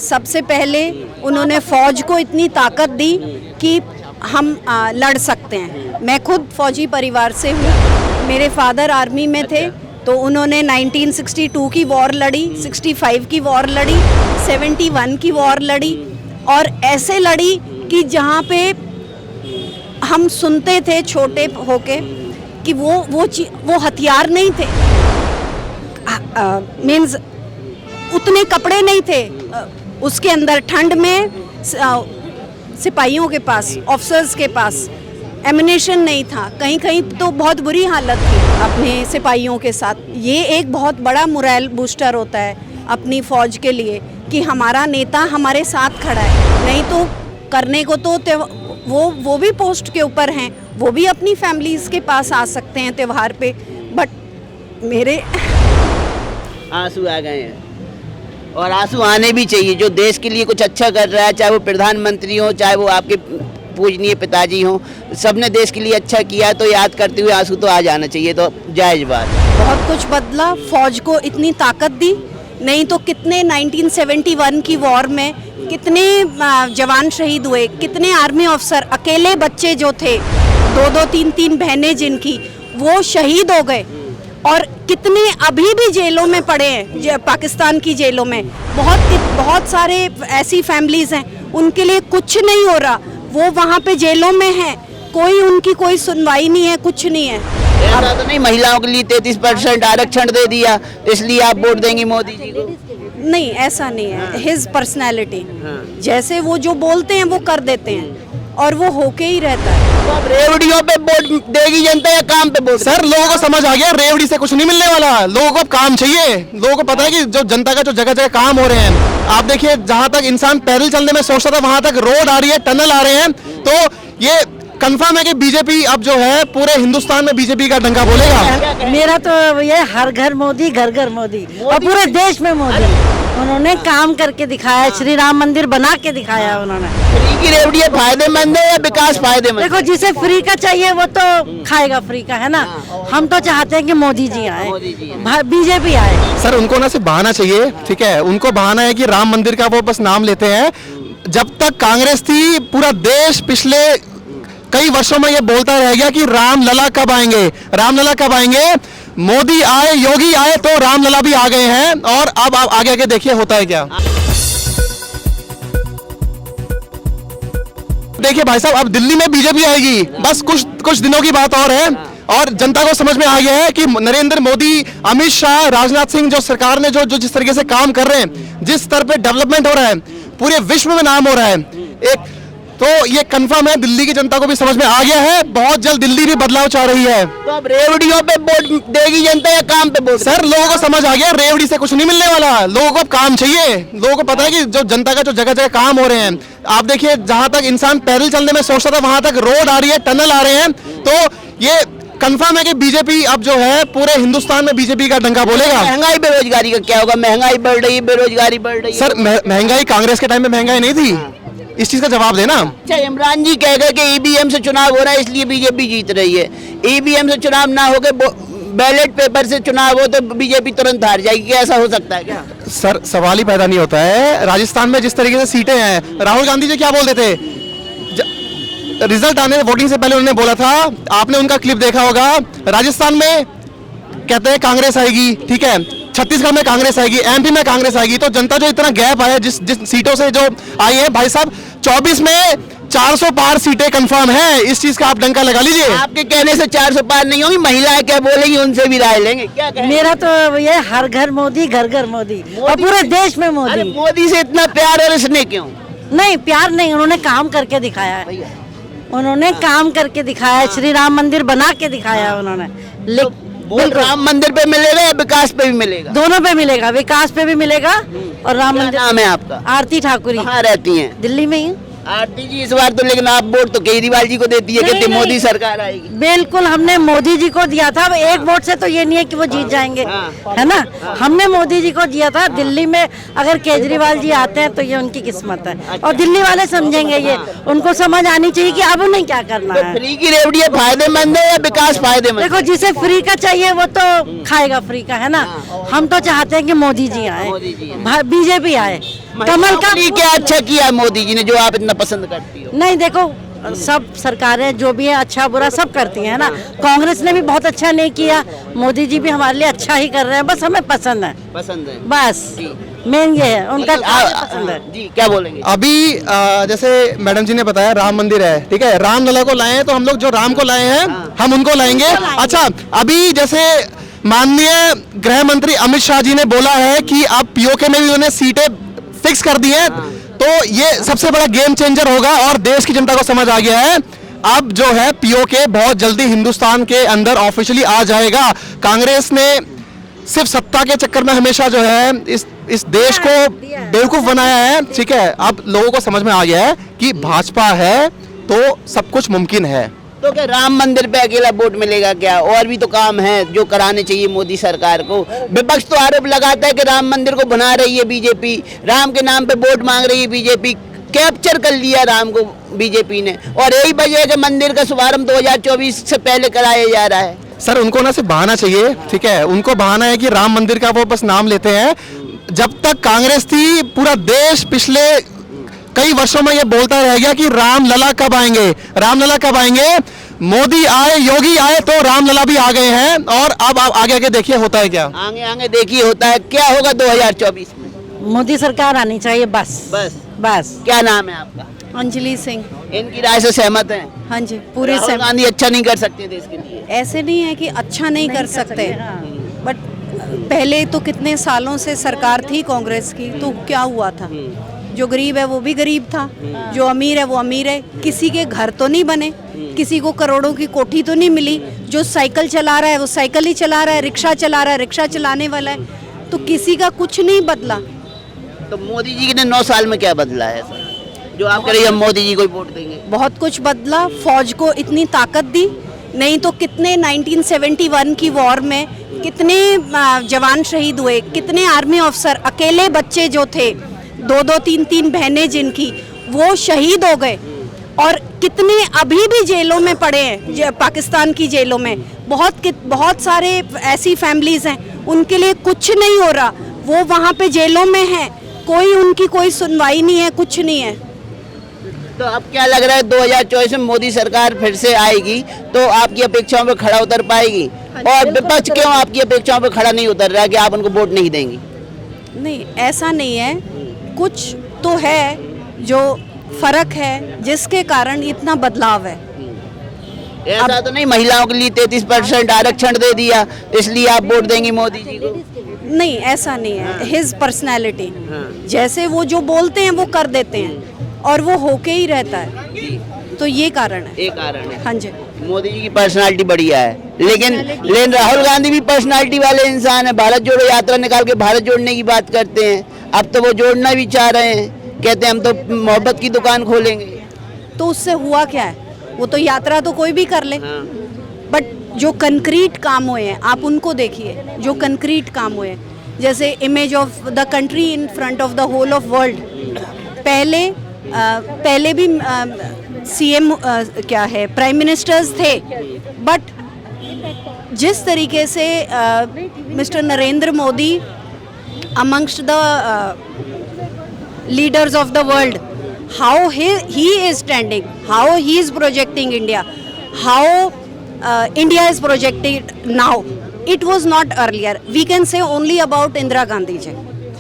सबसे पहले उन्होंने फौज को इतनी ताकत दी कि हम लड़ सकते हैं। मैं खुद फौजी परिवार से हूँ, मेरे फादर आर्मी में थे, तो उन्होंने 1962 की वॉर लड़ी, 65 की वॉर लड़ी, 71 की वॉर लड़ी, और ऐसे लड़ी कि जहाँ पे हम सुनते थे छोटे होके कि वो हथियार नहीं थे, मीन्स उतने कपड़े नहीं थे उसके अंदर, ठंड में सिपाहियों के पास, ऑफिसर्स के पास एमिनेशन नहीं था, कहीं कहीं तो बहुत बुरी हालत थी अपने सिपाहियों के साथ। ये एक बहुत बड़ा मोरल बूस्टर होता है अपनी फ़ौज के लिए कि हमारा नेता हमारे साथ खड़ा है। नहीं तो करने को तो वो भी पोस्ट के ऊपर हैं, वो भी अपनी फैमिलीज़ के पास आ सकते हैं त्यौहार पे, बट मेरे आंसू आ गए हैं। और आंसू आने भी चाहिए, जो देश के लिए कुछ अच्छा कर रहा है, चाहे वो प्रधानमंत्री हो, चाहे वो आपके पूजनीय पिताजी हों, सबने देश के लिए अच्छा किया, तो याद करते हुए आंसू तो आ जाना चाहिए, तो जायज़ बात। बहुत कुछ बदला, फौज को इतनी ताकत दी, नहीं तो कितने 1971 की वॉर में कितने जवान शहीद हुए, कितने आर्मी ऑफिसर, अकेले बच्चे जो थे, 2-2, 3-3 बहनें जिनकी, वो शहीद हो गए, और कितने अभी भी जेलों में पड़े हैं, पाकिस्तान की जेलों में। बहुत सारे ऐसी फैमिलीज़ हैं उनके लिए कुछ नहीं हो रहा, वो वहाँ पे जेलों में हैं, उनकी कोई सुनवाई नहीं है, कुछ नहीं है। ऐसा तो नहीं महिलाओं के लिए 33% आरक्षण दे दिया, इसलिए आप वोट देंगी मोदी जी को? नहीं, ऐसा नहीं है। हिज पर्सनैलिटी, जैसे वो जो बोलते हैं वो कर देते हैं, और वो होके ही रहता है। तो अब रेवड़ियों पे वोट देगी जनता या काम पे वोट? सर, लोगों को समझ आ गया रेवड़ी से कुछ नहीं मिलने वाला, लोगों को अब काम चाहिए। लोगों को पता है कि जो जनता का जो जगह जगह काम हो रहे हैं, आप देखिए जहां तक इंसान पैदल चलने में सोचता था, वहां तक रोड आ रही है, टनल आ रहे हैं, तो ये कंफर्म है कि बीजेपी अब जो है पूरे हिंदुस्तान में बीजेपी का डंका बोलेगा। मेरा तो ये हर घर मोदी, घर घर मोदी, और पूरे देश में मोदी। उन्होंने काम करके दिखाया, श्री राम मंदिर बना के दिखाया उन्होंने। फ्री की रेवड़ी फायदेमंद है या विकास फायदेमंद? देखो, जिसे फ्री का चाहिए वो तो खाएगा फ्री का, है ना। हम तो चाहते हैं कि मोदी जी आए, बीजेपी आए। सर, उनको ना सिर्फ बहाना चाहिए, ठीक है, उनको बहाना है कि राम मंदिर का वो बस नाम लेते हैं। जब तक कांग्रेस थी, पूरा देश पिछले कई वर्षों में ये बोलता रह गया कि रामलला कब आएंगे, रामलला कब आएंगे। मोदी आए, योगी आए, तो रामलला भी आ गए हैं, और अब आप आगे आगे देखिए होता है क्या। देखिए भाई साहब, अब दिल्ली में बीजेपी आएगी, बस कुछ दिनों की बात और है, और जनता को समझ में आ गया है कि नरेंद्र मोदी, अमित शाह, राजनाथ सिंह, जो सरकार ने जो जिस तरीके से काम कर रहे हैं, जिस स्तर पे डेवलपमेंट हो रहा है, पूरे विश्व में नाम हो रहा है एक, तो ये कंफर्म है, दिल्ली की जनता को भी समझ में आ गया है। बहुत जल्द दिल्ली भी बदलाव चाह रही है। तो अब रेवड़ियों पे वोट देगी जनता या काम पे वोट? सर, लोगों को समझ आ गया रेवड़ी से कुछ नहीं मिलने वाला, लोगों को अब काम चाहिए। लोगों को पता है कि जो जनता का जो जगह जगह काम हो रहे हैं, आप देखिए जहां तक इंसान पैदल चलने में सोचता था, वहां तक रोड आ रही है, टनल आ रहे हैं, तो ये कंफर्म है कि बीजेपी अब जो है पूरे हिंदुस्तान में बीजेपी का डंका बोलेगा। महंगाई बेरोजगारी का क्या होगा? महंगाई बढ़ रही है, बेरोजगारी बढ़ रही है। सर, महंगाई कांग्रेस के टाइम में महंगाई नहीं थी, इस चीज का जवाब देना। अच्छा, इमरान जी कह गए कि ईवीएम से चुनाव हो रहा है इसलिए बीजेपी जीत रही है। ईवीएम से चुनाव ना हो के बैलेट पेपर से चुनाव हो तो बीजेपी तुरंत हार जाएगी, क्या ऐसा हो सकता है क्या? सर, सवाल ही पैदा नहीं होता है। राजस्थान में जिस तरीके से सीटें हैं, राहुल गांधी जी क्या बोलते थे, रिजल्ट आने वोटिंग से पहले उन्होंने बोला था, आपने उनका क्लिप देखा होगा, राजस्थान में कहते हैं कांग्रेस आएगी, ठीक है, छत्तीसगढ़ में कांग्रेस आएगी, एमपी में कांग्रेस आएगी, तो जनता जो इतना गैप आया जिस सीटों से जो आई है, भाई साहब 24 में 400 पार सीटें कंफर्म है, इस चीज का आप डंका लगा लीजिए। आपके कहने से 400 पार नहीं होगी, महिलाएं क्या बोलेंगी उनसे भी राय लेंगे, क्या कहेंगे? मेरा तो ये हर घर मोदी, घर घर मोदी, और पूरे देश में मोदी। मोदी से इतना प्यार और स्नेह क्यों? नहीं, प्यार नहीं, उन्होंने काम करके दिखाया है, उन्होंने काम करके दिखाया, श्री राम मंदिर बना के दिखाया उन्होंने। राम मंदिर पे मिलेगा या विकास पे भी मिलेगा? दोनों पे मिलेगा, विकास पे भी मिलेगा और राम मंदिर। नाम है आपका? आरती ठाकुरी। कहाँ रहती हैं? दिल्ली में ही। आरती जी, इस बार तो लेकिन आप वोट तो केजरीवाल जी को देती है, कहते मोदी सरकार आएगी। बिल्कुल, हमने मोदी जी को दिया था, एक वोट से तो ये नहीं है कि वो जीत जाएंगे, है ना। हमने मोदी जी को दिया था। दिल्ली में अगर केजरीवाल जी आते हैं तो ये उनकी किस्मत है, और दिल्ली वाले समझेंगे, ये उनको समझ आनी चाहिए कि अब उन्हें क्या करना है। फ्री की रेवड़ी फायदेमंद है या विकास फायदेमंद? देखो, जिसे फ्री का चाहिए वो तो खाएगा फ्री का, है ना। हम तो चाहते हैं कि मोदी जी आए, बीजेपी आए। कमल का लिए क्या अच्छा किया है मोदी जी ने जो आप इतना पसंद करती हो? नहीं देखो, सब सरकारें जो भी है अच्छा बुरा सब करती हैं ना। कांग्रेस ने भी बहुत अच्छा नहीं किया, मोदी जी भी हमारे लिए अच्छा ही कर रहे हैं, बस हमें पसंद है, पसंद है बस मेन ये है, उनका कार्य पसंद है। जी, क्या बोलेंगे? अभी जैसे मैडम जी ने बताया राम मंदिर है, ठीक है, रामलला को लाए हैं, तो हम लोग जो राम को लाए हैं हम उनको लाएंगे। अच्छा, अभी जैसे माननीय गृह मंत्री अमित शाह जी ने बोला है कि अब पीओके में भी उन्होंने सीटें फिक्स कर दी हैं, तो ये सबसे बड़ा गेम चेंजर होगा और देश की जनता को समझ आ गया है अब जो है पीओके बहुत जल्दी हिंदुस्तान के अंदर ऑफिशियली आ जाएगा। कांग्रेस ने सिर्फ सत्ता के चक्कर में हमेशा जो है इस देश को बेवकूफ बनाया है, ठीक है। अब लोगों को समझ में आ गया है कि भाजपा है तो सब कुछ मुमकिन है। तो क्या राम मंदिर पे अकेला वोट मिलेगा क्या? और भी तो काम है जो कराने चाहिए मोदी सरकार को। विपक्ष तो आरोप लगाता है कि राम मंदिर को बना रही है बीजेपी, राम के नाम पे वोट मांग रही है बीजेपी, कैप्चर कर लिया राम को बीजेपी ने, और यही वजह है कि मंदिर का शुभारंभ 2024 से पहले कराया जा रहा है। सर उनको ना सिर्फ बहाना चाहिए, ठीक है, उनको बहाना है कि राम मंदिर का वो बस नाम लेते हैं। जब तक कांग्रेस थी पूरा देश पिछले कई वर्षों में ये बोलता रह गया कि रामलला कब आएंगे, रामलला कब आएंगे। मोदी आए, योगी आए तो रामलला भी आ गए हैं, और अब आप आगे आगे देखिए होता है क्या, आगे आगे देखिए होता है क्या होगा 2024 में। मोदी सरकार आनी चाहिए, बस बस बस। क्या नाम है आपका? अंजलि सिंह। इनकी राय से सहमत हैं? हाँ जी, पूरे राहुल से। गांधी अच्छा नहीं कर सकते देश के लिए? ऐसे नहीं है कि अच्छा नहीं कर सकते, बट पहले तो कितने सालों से सरकार थी कांग्रेस की, तो क्या हुआ था? जो गरीब है वो भी गरीब था, जो अमीर है वो अमीर है। किसी के घर तो नहीं बने, किसी को करोड़ों की कोठी तो नहीं मिली। जो साइकिल चला रहा है वो साइकिल ही चला रहा है, रिक्शा चला रहा है रिक्शा चलाने वाला है, तो किसी का कुछ नहीं बदला। तो मोदी जी ने 9 साल में क्या बदला है सर? जो आप कह रही हम मोदी जी को ही वोट देंगे। बहुत कुछ बदला। फौज को इतनी ताकत दी, नहीं तो कितने 1971 की वॉर में कितने जवान शहीद हुए, कितने आर्मी ऑफिसर, अकेले बच्चे जो थे, 2-2 3-3 बहनें जिनकी, वो शहीद हो गए। और कितने अभी भी जेलों में पड़े हैं, पाकिस्तान की जेलों में। बहुत सारे ऐसी फैमिलीज हैं उनके लिए कुछ नहीं हो रहा, वो वहाँ पे जेलों में हैं, कोई उनकी कोई सुनवाई नहीं है, कुछ नहीं है। तो अब क्या लग रहा है 2024 में मोदी सरकार फिर से आएगी तो आपकी अपेक्षाओं पर खड़ा उतर पाएगी? और विपक्ष क्यों आपकी अपेक्षाओं पर खड़ा नहीं उतर रहा है कि आप उनको वोट नहीं देंगी? नहीं, ऐसा नहीं है, कुछ तो है जो फर्क है जिसके कारण इतना बदलाव है। ऐसा तो नहीं महिलाओं के लिए 33% आरक्षण दे दिया इसलिए आप वोट देंगी मोदी जी को? नहीं, ऐसा नहीं है। हिज पर्सनैलिटी, जैसे वो जो बोलते हैं वो कर देते हैं, और वो होके ही रहता है, तो ये कारण है। एक कारण है। हाँ जी, मोदी जी की पर्सनालिटी बढ़िया है, लेकिन राहुल गांधी भी पर्सनालिटी वाले इंसान है। भारत जोड़ो यात्रा निकाल के भारत जोड़ने की बात करते हैं, अब तो वो जोड़ना भी चाह रहे हैं, कहते हैं हम तो मोहब्बत की दुकान खोलेंगे। तो उससे हुआ क्या है? वो तो यात्रा तो कोई भी कर ले, बट जो कंक्रीट काम हुए हैं आप उनको देखिए, जो कंक्रीट काम हुए हैं, जैसे image of the country in front of the whole of world. पहले भी सीएम क्या है, प्राइम मिनिस्टर्स थे, बट जिस तरीके से mister Narendra Modi amongst the leaders of the world, how he is standing, how he is projecting India, how India is projected now, it was not earlier. We can say only about Indira Gandhi ji.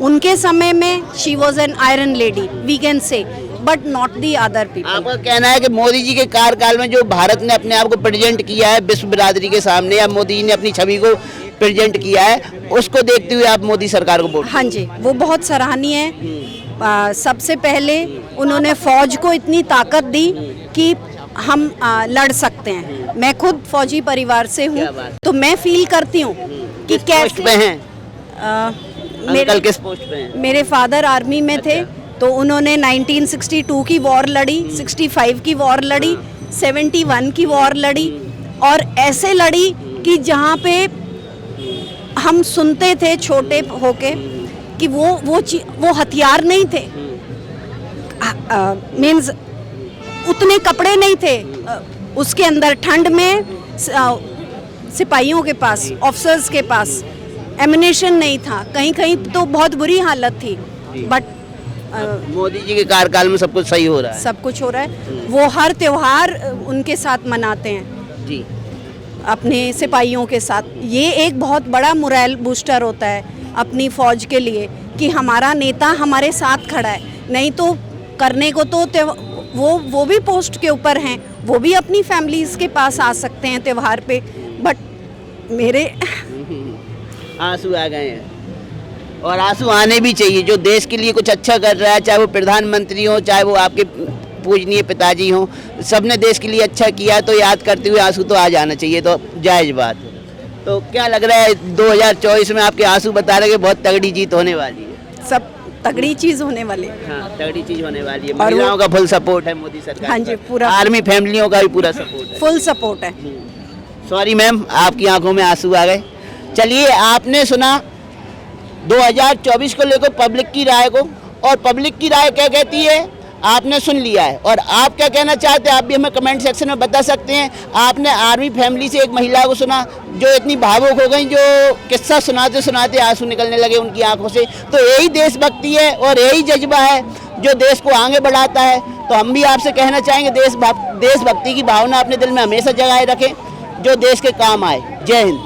उनके समय में she was an iron lady, we can say, but not the other people. आपका कहना है कि मोदी जी के कार्यकाल में जो भारत ने अपने आप को प्रेजेंट किया है विश्व बिरादरी के सामने, या मोदी जी ने अपनी छवि को प्रेजेंट किया है, उसको देखते हुए आप मोदी सरकार को वोट? हाँ जी, वो बहुत सराहनीय है। सबसे पहले उन्होंने फौज को इतनी ताकत दी कि हम लड़ सकते हैं। मैं खुद फौजी परिवार से हूँ, तो मैं फील करती हूँ कि कैसे। पे हैं अंकल, किस पोस्ट पे हैं? मेरे फादर आर्मी में थे, तो उन्होंने 1962 की वॉर लड़ी, 65 की वॉर लड़ी, 71 की वॉर लड़ी, और ऐसे लड़ी कि जहाँ पे हम सुनते थे छोटे होके कि वो हथियार नहीं थे, मीन्स उतने कपड़े नहीं थे उसके अंदर। ठंड में सिपाहियों के पास, ऑफिसर्स के पास एमिनेशन नहीं था, कहीं कहीं तो बहुत बुरी हालत थी, बट मोदी जी के कार्यकाल में सब कुछ सही हो रहा है। सब कुछ हो रहा है। वो हर त्योहार उनके साथ मनाते हैं, जी अपने सिपाहियों के साथ। ये एक बहुत बड़ा मोरल बूस्टर होता है अपनी फौज के लिए कि हमारा नेता हमारे साथ खड़ा है। नहीं तो करने को तो वो भी पोस्ट के ऊपर हैं, वो भी अपनी फैमिलीज के पास आ सकते हैं त्योहार पे, बट मेरे आंसू आ गए हैं और आंसू आने भी चाहिए। जो देश के लिए कुछ अच्छा कर रहा है, चाहे वो प्रधानमंत्री हो, चाहे वो आपके पूजनीय पिताजी हों, सबने देश के लिए अच्छा किया, तो याद करते हुए आंसू तो आ जाना चाहिए, तो जायज़ बात है। तो क्या लग रहा है 2024 में आपके आंसू बता रहे कि बहुत तगड़ी जीत होने वाली है? सब तगड़ी चीज़ होने वाली है। हाँ, तगड़ी चीज होने वाली है। और वो- महिलाओं का फुल सपोर्ट है मोदी सरकार हाँ जी, का। पूरा। आर्मी फैमिलियों का भी पूरा सपोर्ट है। फुल सपोर्ट है। सॉरी मैम, आपकी आंखों में आंसू आ गए। चलिए, आपने सुना 2024 को लेकर पब्लिक की राय को, और पब्लिक की राय क्या कहती है आपने सुन लिया है। और आप क्या कहना चाहते हैं आप भी हमें कमेंट सेक्शन में बता सकते हैं। आपने आर्मी फैमिली से एक महिला को सुना जो इतनी भावुक हो गई, जो किस्सा सुनाते सुनाते आंसू निकलने लगे उनकी आंखों से। तो यही देशभक्ति है और यही जज्बा है जो देश को आगे बढ़ाता है। तो हम भी आपसे कहना चाहेंगे देशभक्ति की भावना अपने दिल में हमेशा जगाए रखें, जो देश के काम आए। जय हिंद।